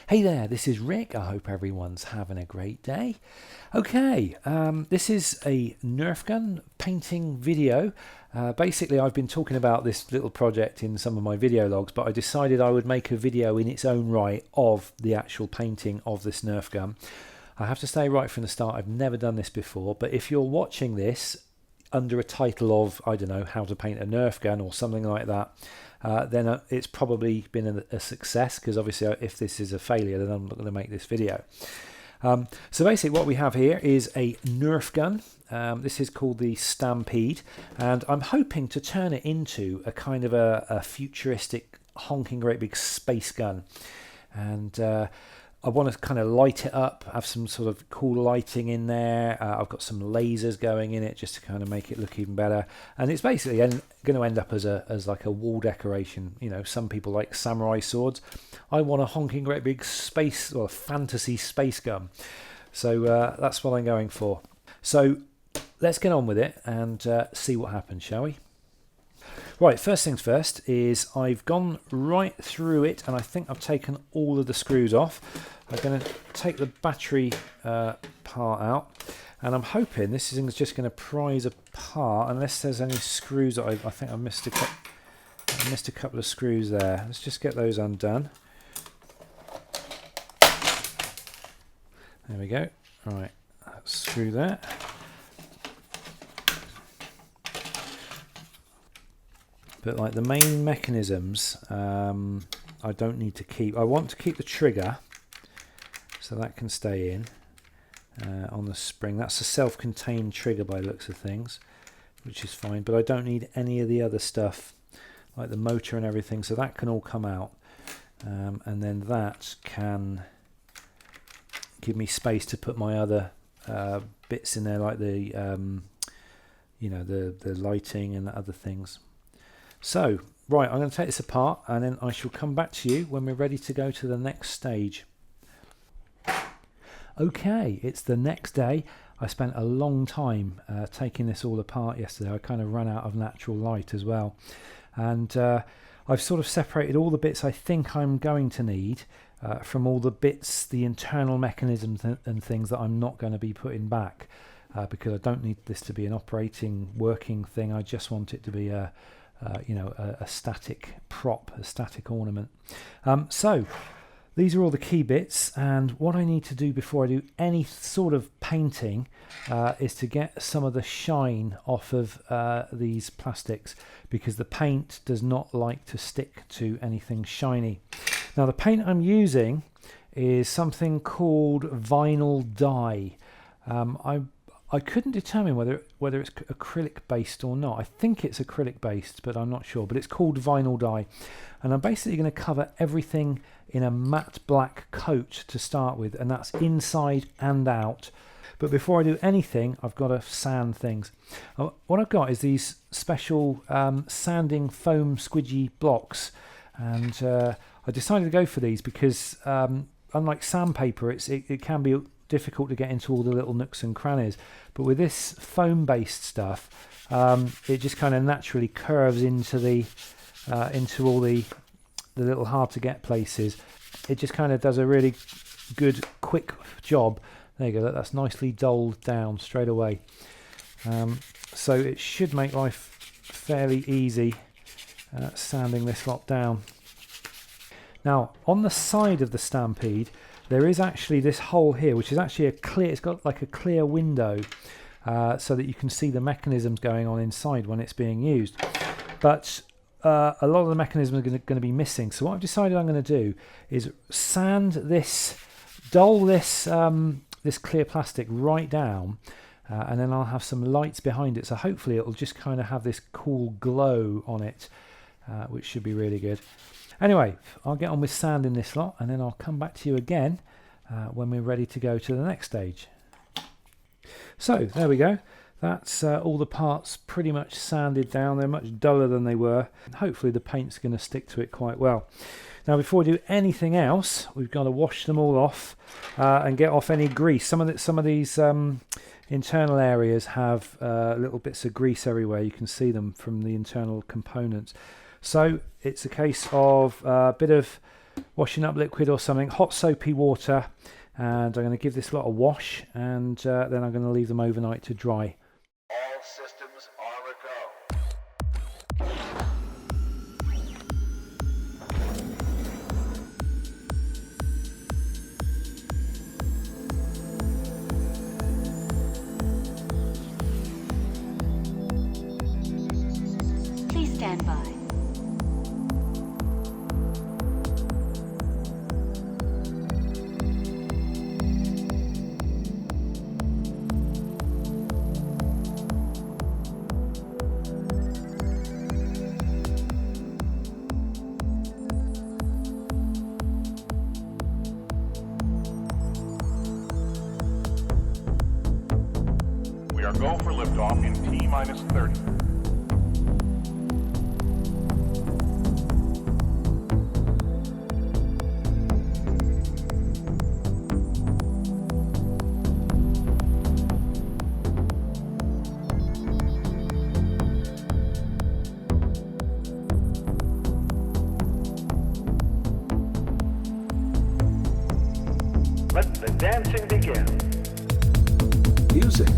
Hey there, this is Rick. I hope everyone's having a great day. Okay, this is a Nerf gun painting video. Basically, I've been talking about this little project in some of my video logs, but I decided I would make a video in its own right of the actual painting of this Nerf gun. I have to say right from the start, I've never done this before, but if you're watching this under a title of, I don't know, how to paint a Nerf gun or something like that, then it's probably been a success, because obviously if this is a failure, then I'm not going to make this video. So basically what we have here is a Nerf gun. This is called the Stampede, and I'm hoping to turn it into a kind of a futuristic honking great big space gun. And I want to kind of light it up, have some sort of cool lighting in there. I've got some lasers going in it just to kind of make it look even better. And it's basically going to end up as like a wall decoration. You know, some people like samurai swords. I want a honking great big space or fantasy space gun. So that's what I'm going for. So let's get on with it and see what happens, shall we? Right, first things first is I've gone right through it, and I think I've taken all of the screws off. I'm going to take the battery part out, and I'm hoping this is just going to prise apart unless there's any screws that I think I missed a couple of screws there. Let's just get those undone. There we go. Right, screw that. But like the main mechanisms, I don't need to keep. I want to keep the trigger, so that can stay in on the spring. That's a self-contained trigger by the looks of things, which is fine. But I don't need any of the other stuff, like the motor and everything, so that can all come out. And then that can give me space to put my other bits in there, like the you know, the lighting and the other things. So, right, I'm going to take this apart, and then I shall come back to you when we're ready to go to the next stage. Okay, it's the next day. I spent a long time taking this all apart yesterday. I kind of ran out of natural light as well. And I've sort of separated all the bits I think I'm going to need from all the bits, the internal mechanisms and things that I'm not going to be putting back, because I don't need this to be an operating, working thing. I just want it to be a static prop, a static ornament. So these are all the key bits, and what I need to do before I do any sort of painting is to get some of the shine off of these plastics, because the paint does not like to stick to anything shiny. Now the paint I'm using is something called vinyl dye. I couldn't determine whether it's acrylic based or not. I think it's acrylic based, but I'm not sure. But it's called vinyl dye, and I'm basically going to cover everything in a matte black coat to start with, and that's inside and out. But before I do anything, I've got to sand things. What I've got is these special sanding foam squidgy blocks, and I decided to go for these because unlike sandpaper, it can be difficult to get into all the little nooks and crannies, but with this foam based stuff, it just kind of naturally curves into into all the little hard to get places. It just kind of does a really good quick job. There you go, that's nicely dulled down straight away. So it should make life fairly easy sanding this lot down. Now on the side of the Stampede there is actually this hole here, which is actually a clear, it's got like a clear window so that you can see the mechanisms going on inside when it's being used. But a lot of the mechanisms are going to be missing. So what I've decided I'm going to do is sand this, dull this, this clear plastic right down, and then I'll have some lights behind it. So hopefully it'll just kind of have this cool glow on it, which should be really good. Anyway, I'll get on with sanding this lot, and then I'll come back to you again when we're ready to go to the next stage. So there we go. That's all the parts pretty much sanded down. They're much duller than they were. Hopefully the paint's going to stick to it quite well. Now before we do anything else, we've got to wash them all off and get off any grease. Some of these internal areas have little bits of grease everywhere. You can see them from the internal components. So it's a case of a bit of washing up liquid or something, hot soapy water, and I'm going to give this a lot of wash, and then I'm going to leave them overnight to dry. All systems are a go. Please stand by. We are go for liftoff in T-minus 30. Let the dancing begin. Music.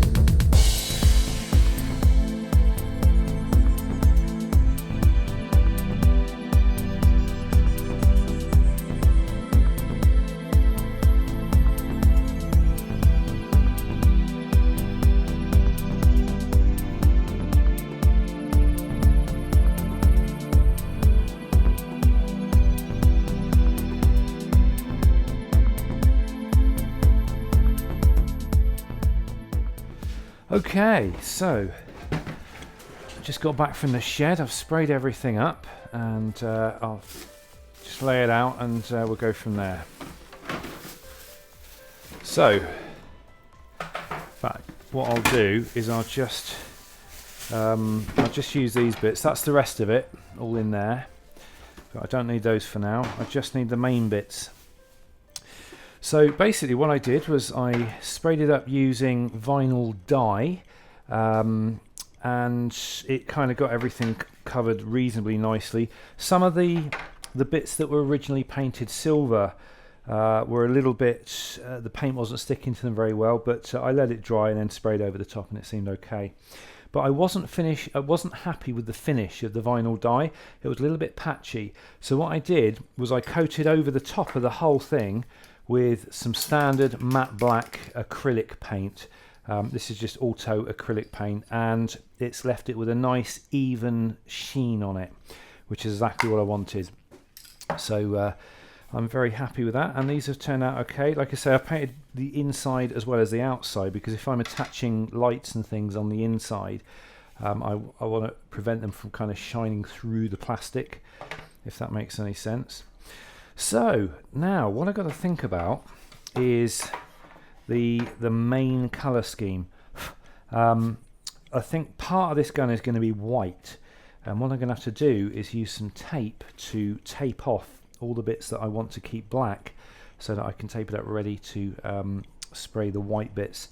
Okay, so just got back from the shed. I've sprayed everything up, and I'll just lay it out, and we'll go from there. So, in fact, what I'll do is I'll just use these bits. That's the rest of it, all in there. But I don't need those for now. I just need the main bits. So basically what I did was I sprayed it up using vinyl dye, and it kind of got everything covered reasonably nicely. Some of the bits that were originally painted silver were a little bit, the paint wasn't sticking to them very well, but I let it dry and then sprayed over the top, and it seemed okay. But I wasn't happy with the finish of the vinyl dye. It was a little bit patchy. So what I did was I coated over the top of the whole thing with some standard matte black acrylic paint. This is just auto acrylic paint, and it's left it with a nice even sheen on it, which is exactly what I wanted. So I'm very happy with that, and these have turned out okay. Like I say, I've painted the inside as well as the outside, because if I'm attaching lights and things on the inside, I want to prevent them from kind of shining through the plastic, if that makes any sense. So now what I've got to think about is the main colour scheme. I think part of this gun is going to be white, and what I'm going to have to do is use some tape to tape off all the bits that I want to keep black, so that I can tape it up ready to spray the white bits.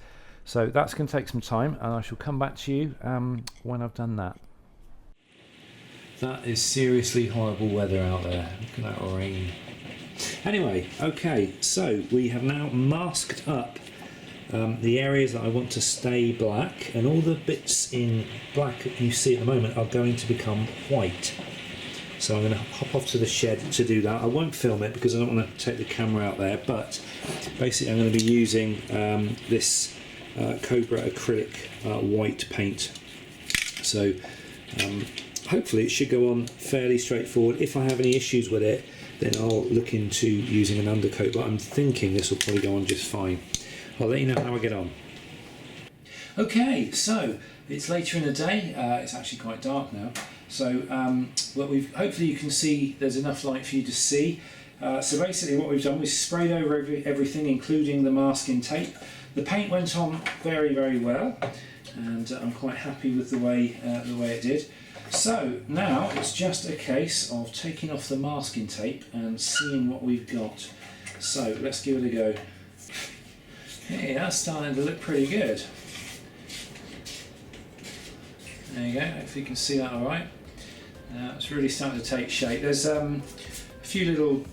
So that's going to take some time, and I shall come back to you when I've done that. That is seriously horrible weather out there. Look at that rain. Anyway, okay, so we have now masked up the areas that I want to stay black, and all the bits in black that you see at the moment are going to become white. So I'm going to hop off to the shed to do that. I won't film it because I don't want to take the camera out there, but basically I'm going to be using this Cobra acrylic white paint. So hopefully it should go on fairly straightforward. If I have any issues with it, then I'll look into using an undercoat, but I'm thinking this will probably go on just fine. I'll let you know how I get on. Okay, so it's later in the day. It's actually quite dark now. So hopefully you can see there's enough light for you to see. So basically what we've done, we sprayed over everything, including the masking tape. The paint went on very, very well, and I'm quite happy with the way it did. So now it's just a case of taking off the masking tape and seeing what we've got. So let's give it a go. Hey, that's starting to look pretty good. There you go, hopefully you can see that alright. It's really starting to take shape. There's a few little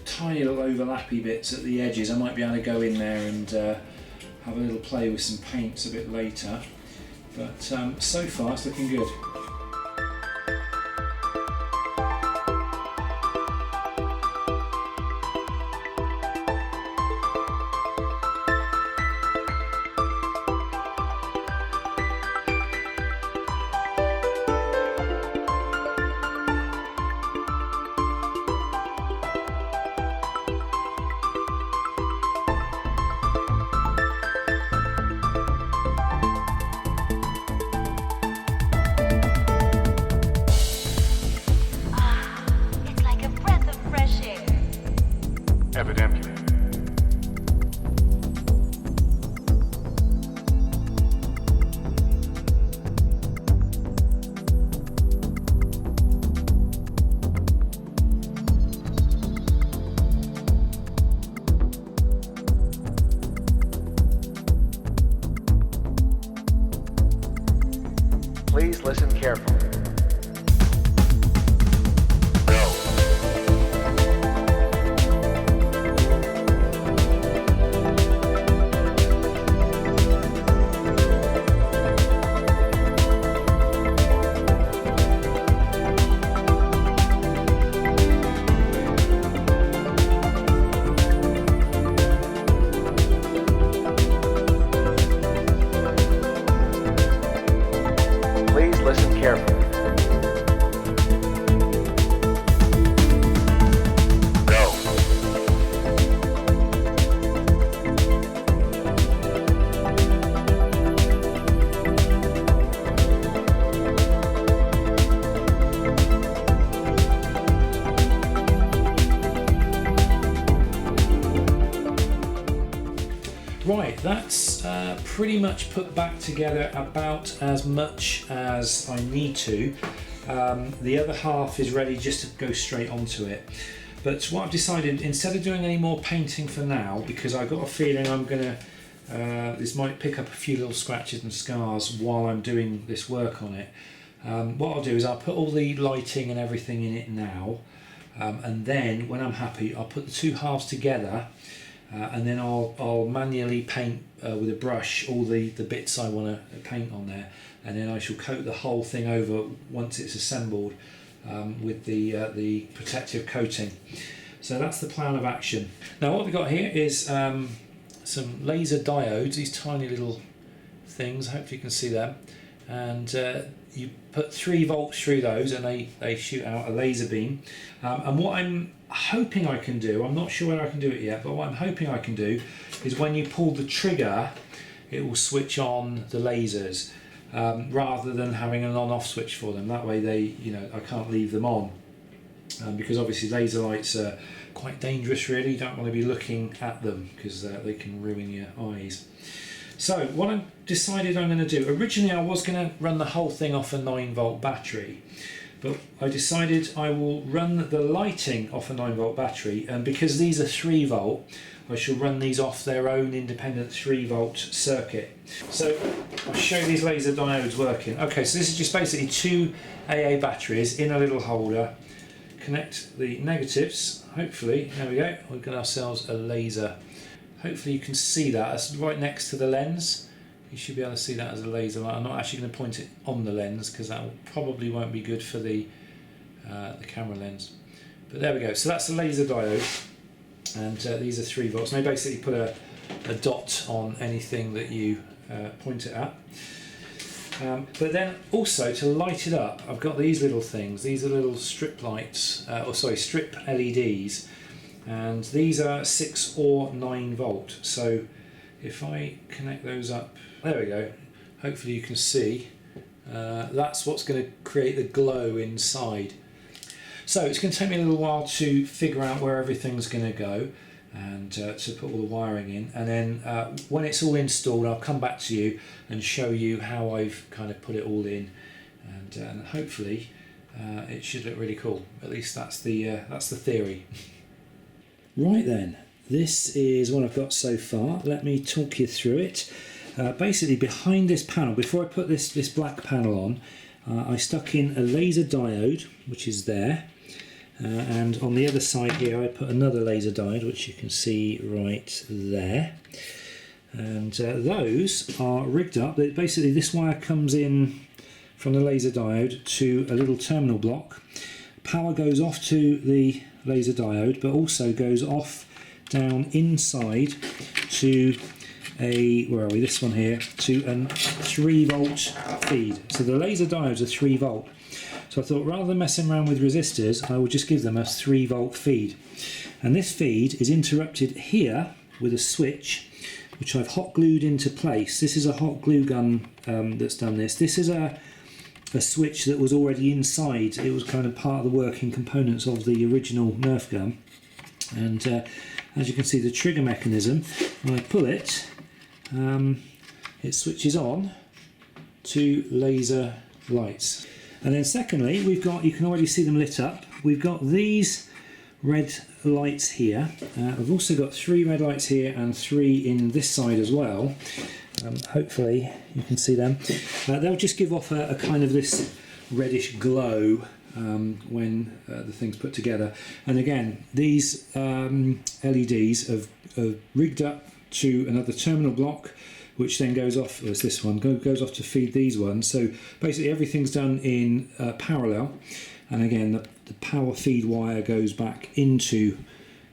tiny little overlappy bits at the edges. I might be able to go in there and have a little play with some paints a bit later. But so far it's looking good. Evidently. Please listen carefully. Please listen carefully. Right, that's pretty much put back together about as much as I need to. The other half is ready just to go straight onto it. But what I've decided, instead of doing any more painting for now, because I've got a feeling I'm going to, this might pick up a few little scratches and scars while I'm doing this work on it. What I'll do is I'll put all the lighting and everything in it now, and then when I'm happy I'll put the two halves together. And then I'll manually paint with a brush all the bits I want to paint on there, and then I shall coat the whole thing over once it's assembled with the protective coating. So that's the plan of action. Now what we've got here is some laser diodes, these tiny little things, hopefully you can see them, and you put 3 volts through those and they shoot out a laser beam. And what I'm hoping I can do, I'm not sure whether I can do it yet, but what I'm hoping I can do is when you pull the trigger it will switch on the lasers, rather than having an on-off switch for them. That way they, I can't leave them on, because obviously laser lights are quite dangerous really. You don't want to be looking at them because they can ruin your eyes. So what I've decided I'm going to do, originally I was going to run the whole thing off a 9-volt battery, but I decided I will run the lighting off a 9-volt battery, and because these are 3 volt, I shall run these off their own independent 3-volt circuit. So I'll show you these laser diodes working. Okay, so this is just basically 2 AA batteries in a little holder. Connect the negatives, hopefully, there we go, we've got ourselves a laser. Hopefully you can see that, it's right next to the lens. You should be able to see that as a laser light. I'm not actually going to point it on the lens because that probably won't be good for the camera lens. But there we go, so that's a laser diode, and these are 3 volts. And they basically put a dot on anything that you point it at. But then also to light it up, I've got these little things. These are little strip lights, strip LEDs. And these are 6 or 9 volt. So if I connect those up, there we go, hopefully you can see, that's what's going to create the glow inside. So it's going to take me a little while to figure out where everything's going to go and to put all the wiring in, and then when it's all installed I'll come back to you and show you how I've kind of put it all in, and hopefully it should look really cool. At least that's the theory. Right then, this is what I've got so far. Let me talk you through it. Basically behind this panel, before I put this black panel on, I stuck in a laser diode, which is there, and on the other side here I put another laser diode, which you can see right there. And those are rigged up. Basically this wire comes in from the laser diode to a little terminal block. Power goes off to the laser diode, but also goes off down inside to this one here, to a 3-volt feed. So the laser diodes are 3 volt. So I thought, rather than messing around with resistors, I will just give them a 3-volt feed. And this feed is interrupted here with a switch, which I've hot glued into place. This is a hot glue gun that's done this. This is a switch that was already inside. It was kind of part of the working components of the original Nerf gun. And as you can see, the trigger mechanism, when I pull it, it switches on to laser lights. And then secondly, we've got, you can already see them lit up, we've got these red lights here. I've also got 3 red lights here and 3 in this side as well. Hopefully you can see them. They'll just give off a kind of this reddish glow when the thing's put together. And again, these LEDs are rigged up to another terminal block, which then goes off, as this one goes off to feed these ones. So basically everything's done in parallel, and again the power feed wire goes back into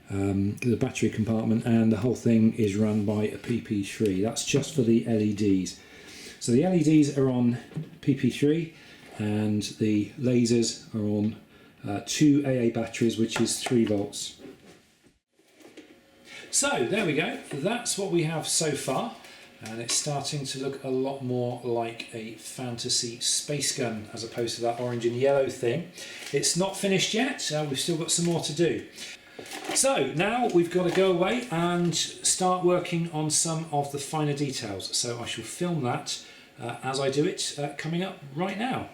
the battery compartment, and the whole thing is run by a PP3. That's just for the LEDs. So the LEDs are on PP3 and the lasers are on 2 AA batteries, which is 3 volts. So there we go, that's what we have so far, and it's starting to look a lot more like a fantasy space gun as opposed to that orange and yellow thing. It's not finished yet, we've still got some more to do. So now we've got to go away and start working on some of the finer details, so I shall film that as I do it coming up right now.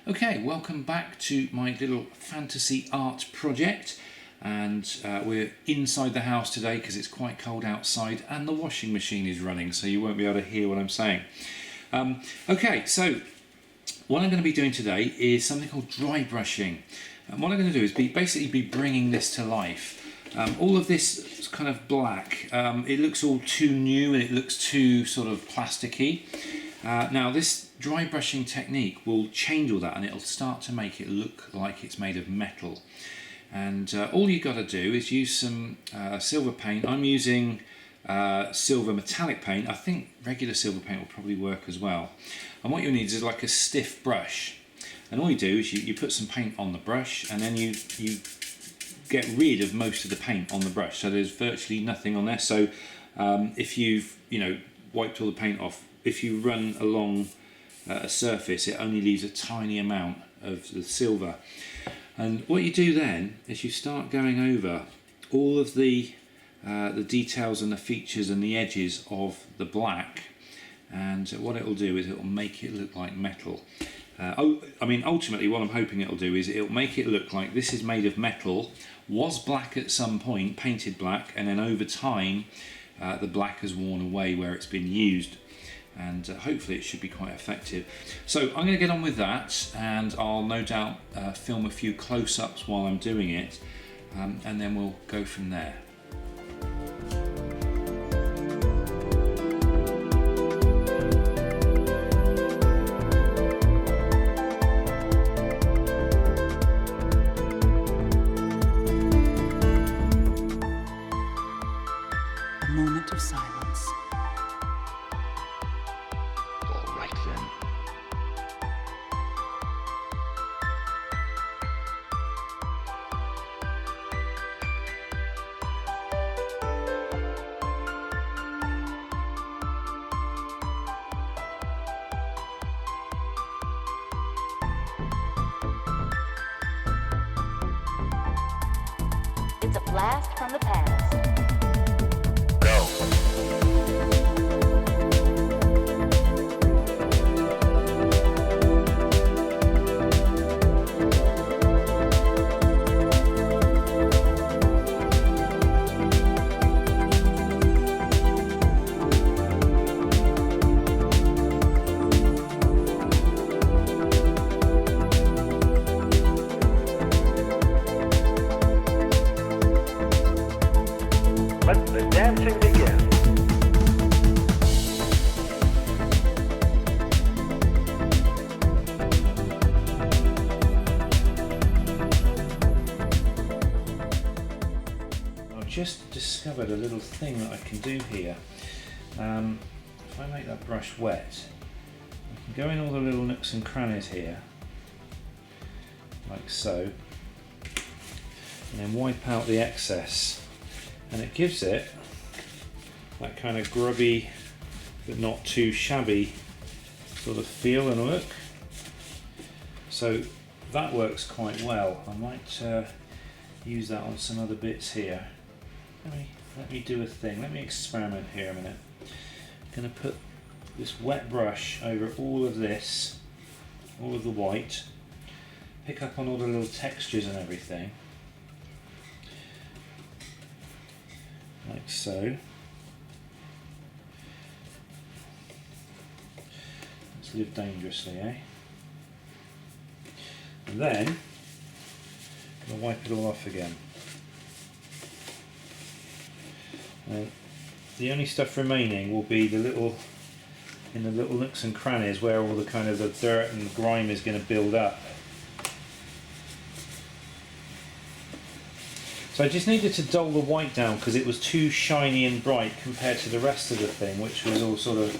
Okay, welcome back to my little fantasy art project. And we're inside the house today because it's quite cold outside and the washing machine is running, so you won't be able to hear what I'm saying. Okay, so what I'm going to be doing today is something called dry brushing. And what I'm going to do is basically be bringing this to life. All of this is kind of black. It looks all too new and it looks too sort of plasticky. Now this dry brushing technique will change all that, and it'll start to make it look like it's made of metal. And all you got to do is use some silver paint. I'm using silver metallic paint. I think regular silver paint will probably work as well. And what you need is like a stiff brush. And all you do is you put some paint on the brush, and then you get rid of most of the paint on the brush. So there's virtually nothing on there. So if you've wiped all the paint off, if you run along a surface, it only leaves a tiny amount of the silver. And what you do then is you start going over all of the details and the features and the edges of the black, and what it'll do is it'll make it look like metal. I mean, ultimately what I'm hoping it'll do is it'll make it look like this is made of metal, was black at some point, painted black, and then over time the black has worn away where it's been used. And hopefully it should be quite effective. So I'm going to get on with that, and I'll no doubt film a few close-ups while I'm doing it, and then we'll go from there. A moment of silence. It's a blast from the past. Go. just discovered a little thing that I can do here. If I make that brush wet, I can go in all the little nooks and crannies here, like so, and then wipe out the excess, and it gives it that kind of grubby but not too shabby sort of feel and look. So that works quite well. I might use that on some other bits here. Let me do a thing. Let me experiment here a minute. I'm going to put this wet brush over all of this, all of the white, pick up on all the little textures and everything, like so. Let's live dangerously, eh? And then I'm going to wipe it all off again. The only stuff remaining will be the little, in the little nooks and crannies where all the kind of the dirt and grime is going to build up. So I just needed to dull the white down because it was too shiny and bright compared to the rest of the thing, which was all sort of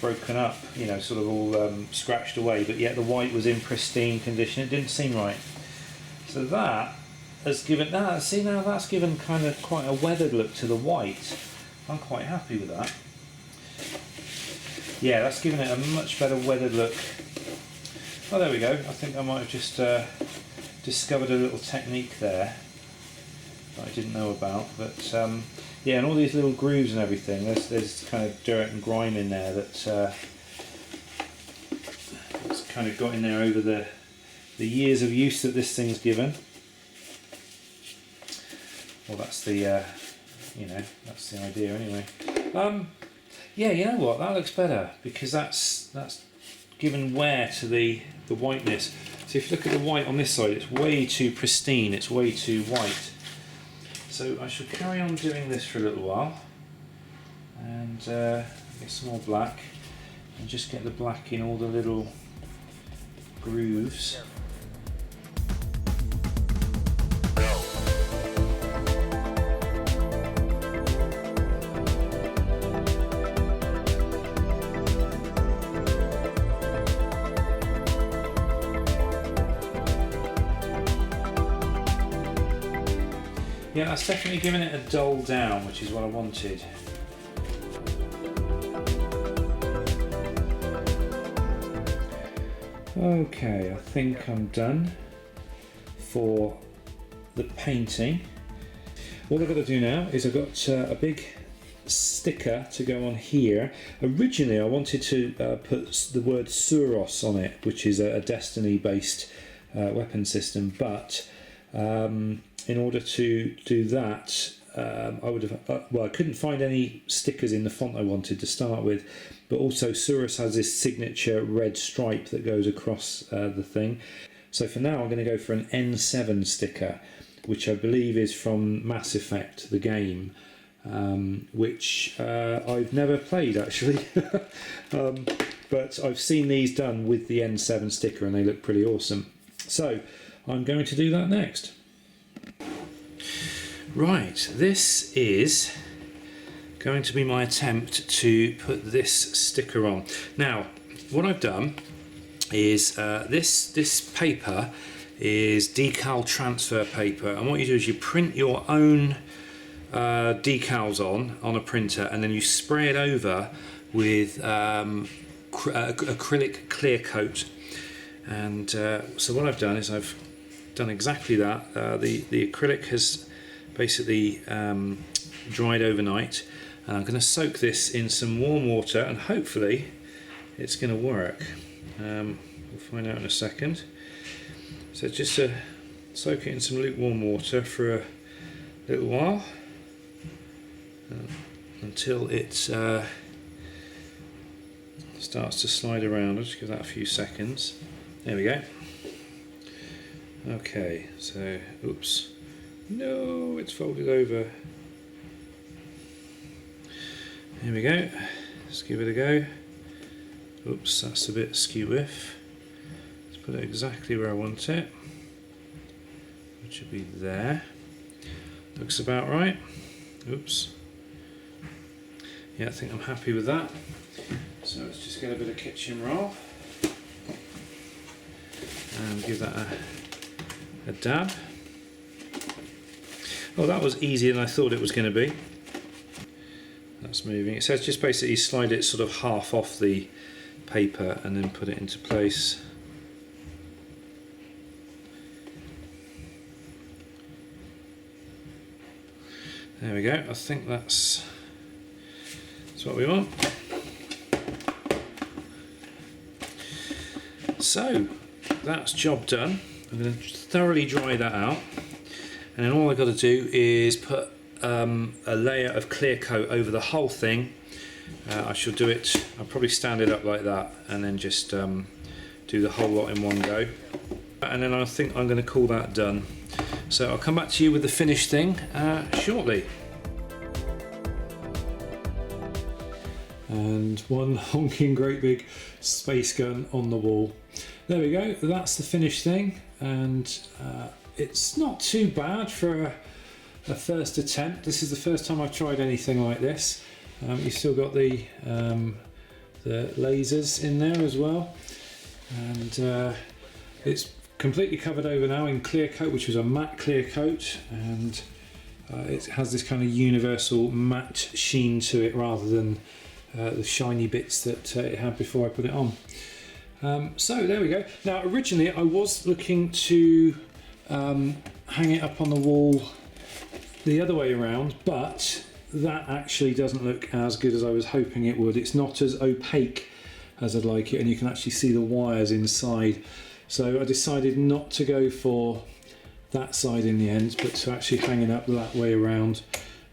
broken up, you know, sort of all scratched away, but yet the white was in pristine condition. It didn't seem right. So that has given, see now that's given kind of quite a weathered look to the white. I'm quite happy with that. Yeah, that's given it a much better weathered look. Oh, there we go. I think I might have just discovered a little technique there that I didn't know about, but yeah, and all these little grooves and everything, there's kind of dirt and grime in there that it's kind of got in there over the years of use that this thing's given. Well, that's the you know, that's the idea anyway. Yeah, you know what, that looks better because that's given wear to the whiteness. So if you look at the white on this side, it's way too pristine, it's way too white. So I shall carry on doing this for a little while and get some more black and just get the black in all the little grooves. Yeah, that's definitely giving it a dull down, which is what I wanted. Okay, I think I'm done for the painting. What I've got to do now is I've got a big sticker to go on here. Originally I wanted to put the word Suros on it, which is a Destiny based weapon system, but in order to do that, I would have, well, I couldn't find any stickers in the font I wanted to start with, but also Surus has this signature red stripe that goes across the thing. So for now I'm going to go for an N7 sticker, which I believe is from Mass Effect, the game, which I've never played actually, but I've seen these done with the N7 sticker and they look pretty awesome. So I'm going to do that next. Right, this is going to be my attempt to put this sticker on. Now, what I've done is this paper is decal transfer paper, and what you do is you print your own decals on a printer, and then you spray it over with acrylic clear coat. And so what I've done is I've done exactly that. The acrylic has basically dried overnight, and I'm going to soak this in some warm water and hopefully it's going to work. We'll find out in a second. So just soak it in some lukewarm water for a little while until it starts to slide around. I'll just give that a few seconds. There we go. Okay, so oops. No, it's folded over. Here we go. Let's give it a go. Oops, that's a bit skew-whiff. Let's put it exactly where I want it, which should be there. Looks about right. Oops. Yeah, I think I'm happy with that. So let's just get a bit of kitchen roll and give that a dab. Oh, that was easier than I thought it was going to be. That's moving. It says just basically slide it sort of half off the paper and then put it into place. There we go. I think that's what we want. So that's job done. I'm going to thoroughly dry that out, and then all I've got to do is put a layer of clear coat over the whole thing. I shall do it, I'll probably stand it up like that and then just do the whole lot in one go, and then I think I'm going to call that done. So I'll come back to you with the finished thing shortly. And one honking great big space gun on the wall. There we go, that's the finished thing, and it's not too bad for a first attempt. This is the first time I've tried anything like this. You've still got the lasers in there as well, and it's completely covered over now in clear coat, which was a matte clear coat, and it has this kind of universal matte sheen to it rather than the shiny bits that it had before I put it on. So there we go. Now originally I was looking to hang it up on the wall the other way around, but that actually doesn't look as good as I was hoping it would. It's not as opaque as I'd like it, and you can actually see the wires inside. So I decided not to go for that side in the end, but to actually hang it up that way around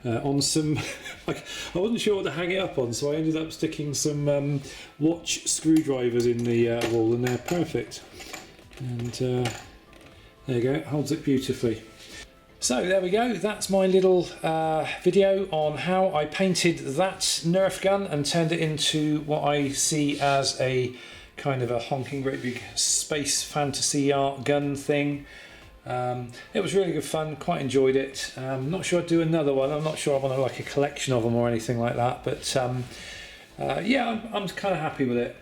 on some like, I wasn't sure what to hang it up on, so I ended up sticking some watch screwdrivers in the wall, and they're perfect. And there you go, it holds it beautifully. So there we go, that's my little video on how I painted that Nerf gun and turned it into what I see as a kind of a honking great big space fantasy art gun thing. It was really good fun, quite enjoyed it. Not sure I'd do another one. I'm not sure I want to like a collection of them or anything like that, but yeah, I'm kind of happy with it.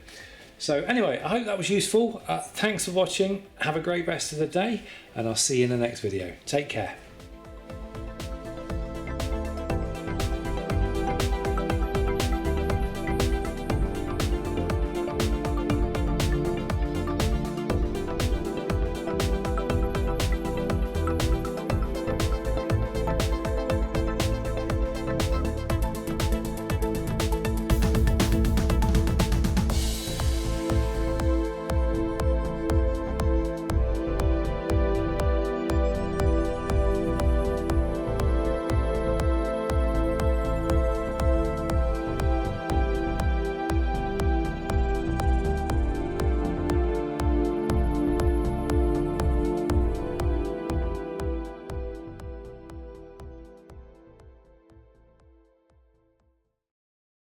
So anyway, I hope that was useful. Thanks for watching, have a great rest of the day, and I'll see you in the next video. Take care.